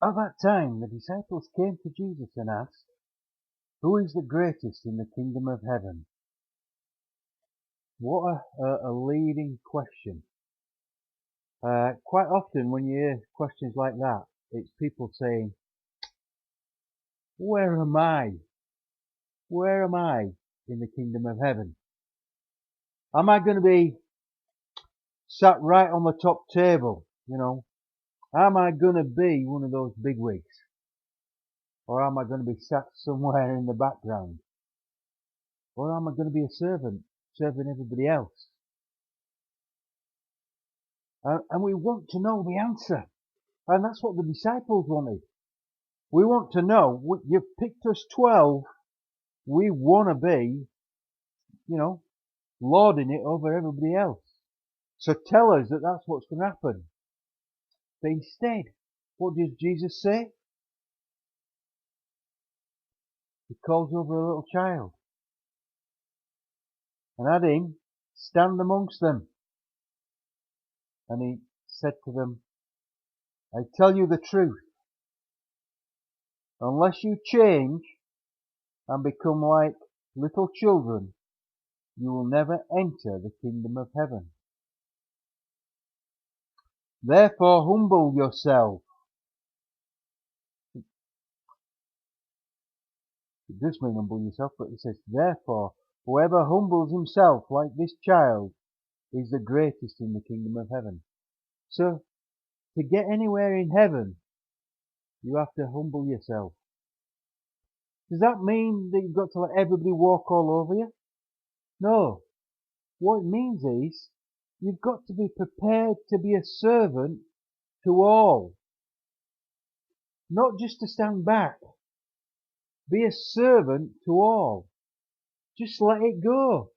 At that time, the disciples came to Jesus and asked, "Who is the greatest in the kingdom of heaven?" What a leading question. Quite often when you hear questions like that, it's people saying, "Where am I? Where am I in the kingdom of heaven? Am I going to be sat right on the top table? Am I going to be one of those bigwigs? Or am I going to be sat somewhere in the background? Or am I going to be a servant, serving everybody else?" And we want to know the answer. And that's what the disciples wanted. We want to know, you've picked us 12, we want to be, lording it over everybody else. So tell us that that's what's going to happen. But instead, what does Jesus say? He calls over a little child and had him stand amongst them. And he said to them, "I tell you the truth, unless you change and become like little children, you will never enter the kingdom of heaven. Therefore humble yourself." It does mean humble yourself, but it says, "Therefore, whoever humbles himself like this child is the greatest in the kingdom of heaven." So, to get anywhere in heaven, you have to humble yourself. Does that mean that you've got to let everybody walk all over you? No. What it means is, you've got to be prepared to be a servant to all. Not just to stand back. Be a servant to all. Just let it go.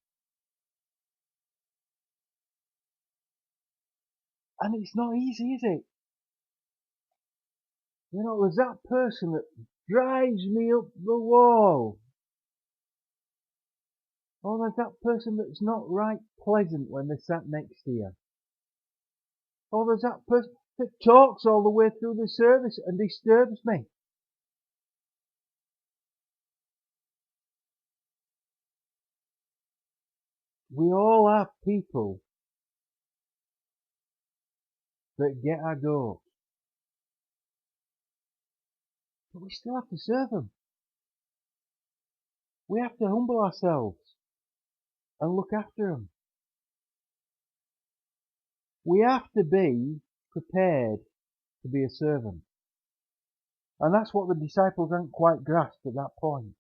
And it's not easy, is it? There's that person that drives me up the wall. Or there's that person that's not right pleasant when they're sat next to you. Or there's that person that talks all the way through the service and disturbs me. We all have people that get our goat. But we still have to serve them. We have to humble ourselves and look after them. We have to be prepared to be a servant. And that's what the disciples hadn't quite grasped at that point.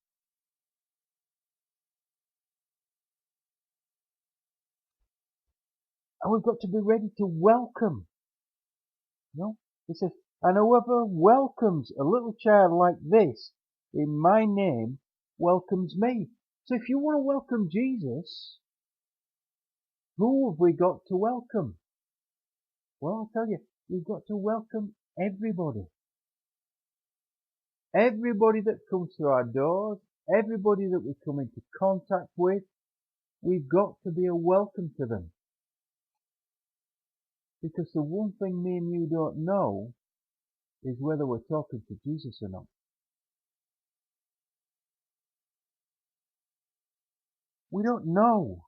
And we've got to be ready to welcome. It says, "And whoever welcomes a little child like this in my name welcomes me." So if you want to welcome Jesus, who have we got to welcome? Well, I'll tell you, we've got to welcome everybody. Everybody that comes through our doors, everybody that we come into contact with, we've got to be a welcome to them. Because the one thing me and you don't know is whether we're talking to Jesus or not. We don't know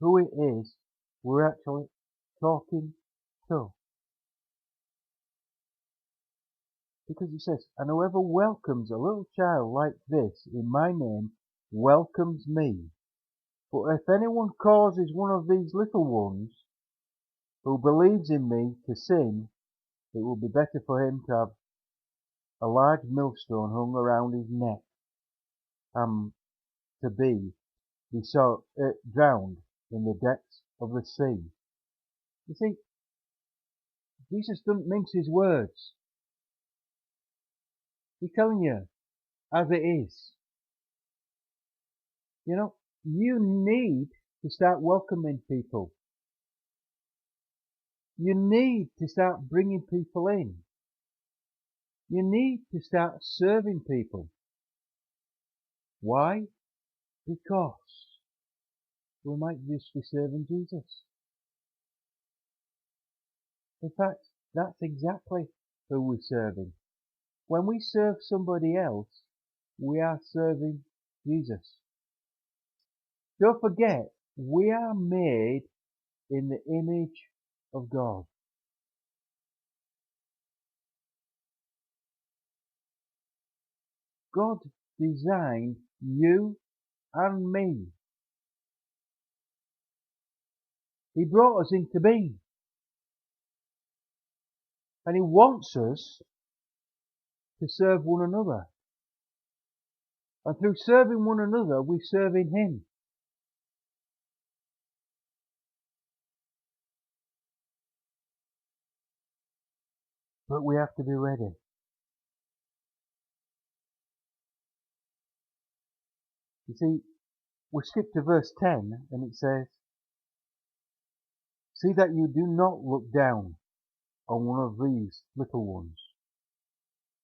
who it is we're actually talking to. Because it says, "And whoever welcomes a little child like this in my name welcomes me. But if anyone causes one of these little ones who believes in me to sin, it will be better for him to have a large millstone hung around his neck and to be drowned in the depths of the sea." You see, Jesus doesn't mince his words. He's telling you as it is. You need to start welcoming people. You need to start bringing people in. You need to start serving people. Why? Because we might just be serving Jesus. In fact, that's exactly who we're serving. When we serve somebody else, we are serving Jesus. Don't forget, we are made in the image of God. God designed you and me. He brought us into being. And He wants us to serve one another. And through serving one another, we're serving Him. But we have to be ready. You see, we skip to verse 10 and it says, "See that you do not look down on one of these little ones.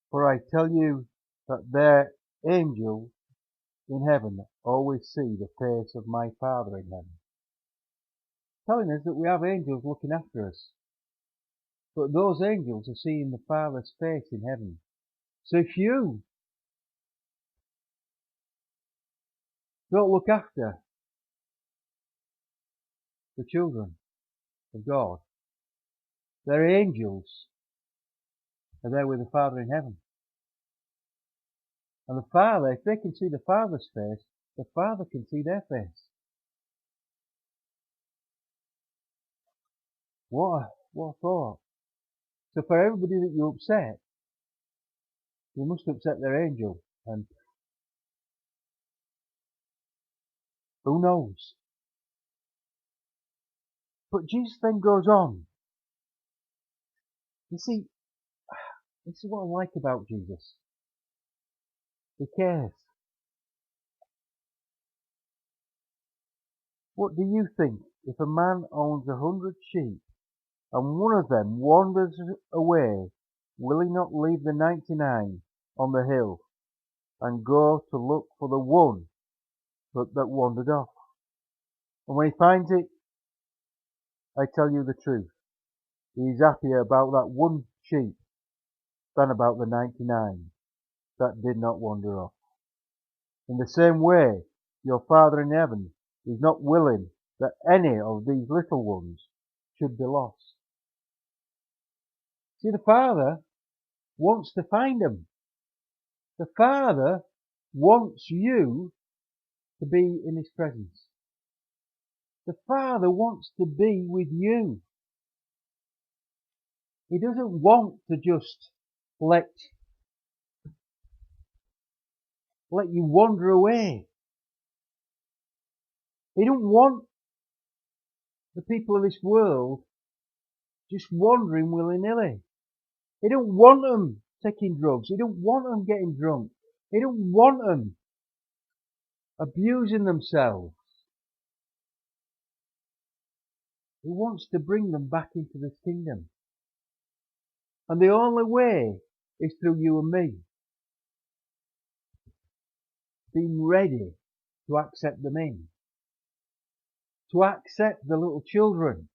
For I tell you that their angels in heaven always see the face of my Father in heaven." Telling us that we have angels looking after us. But those angels are seeing the Father's face in heaven. So if you don't look after the children of God, their angels are there with the Father in heaven. And the Father, if they can see the Father's face, the Father can see their face. What a thought. So for everybody that you upset, you must upset their angel. And who knows? But Jesus then goes on. You see, this is what I like about Jesus. He cares. What do you think if a man owns 100 sheep and one of them wanders away? Will he not leave the 99 on the hill and go to look for the one that wandered off? And when he finds it, I tell you the truth, he is happier about that one sheep than about the 99 that did not wander off. In the same way, your Father in heaven is not willing that any of these little ones should be lost. See, the Father wants to find them. The Father wants you to be in His presence. The Father wants to be with you. He doesn't want to just let you wander away. He don't want the people of this world just wandering willy-nilly. He don't want them taking drugs. He don't want them getting drunk. He don't want them abusing themselves. He wants to bring them back into this kingdom. And the only way is through you and me. Being ready to accept them in. To accept the little children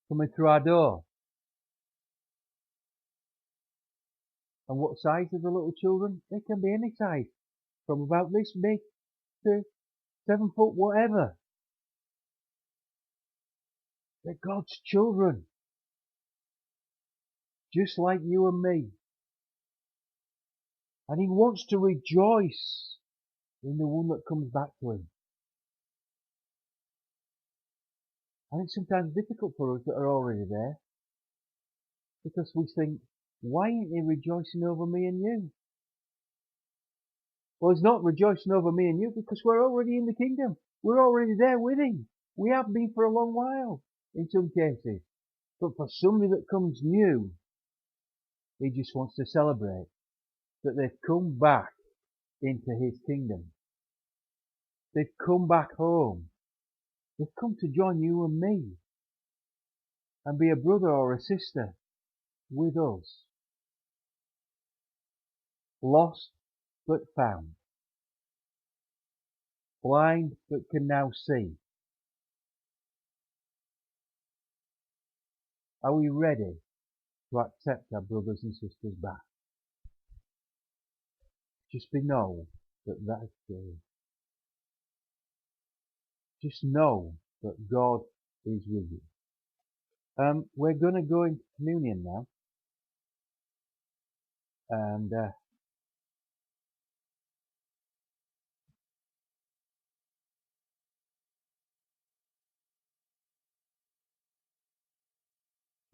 coming through our door. And what size are the little children? They can be any size. From about this big to 7 foot, whatever. They're God's children. Just like you and me. And He wants to rejoice in the one that comes back to Him. And it's sometimes difficult for us that are already there. Because we think, why ain't He rejoicing over me and you? Well, He's not rejoicing over me and you because we're already in the kingdom. We're already there with Him. We have been for a long while, in some cases. But for somebody that comes new, He just wants to celebrate that they've come back into His kingdom. They've come back home. They've come to join you and me and be a brother or a sister with us. Lost but found. Blind but can now see. Are we ready to accept our brothers and sisters back. Just know that that's true. Just know that God is with you. We're going to go into communion now. And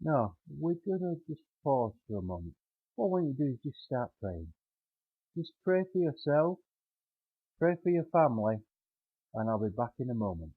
no, we're going to just pause for a moment. What I want you to do is just start praying. Just pray for yourself, pray for your family, and I'll be back in a moment.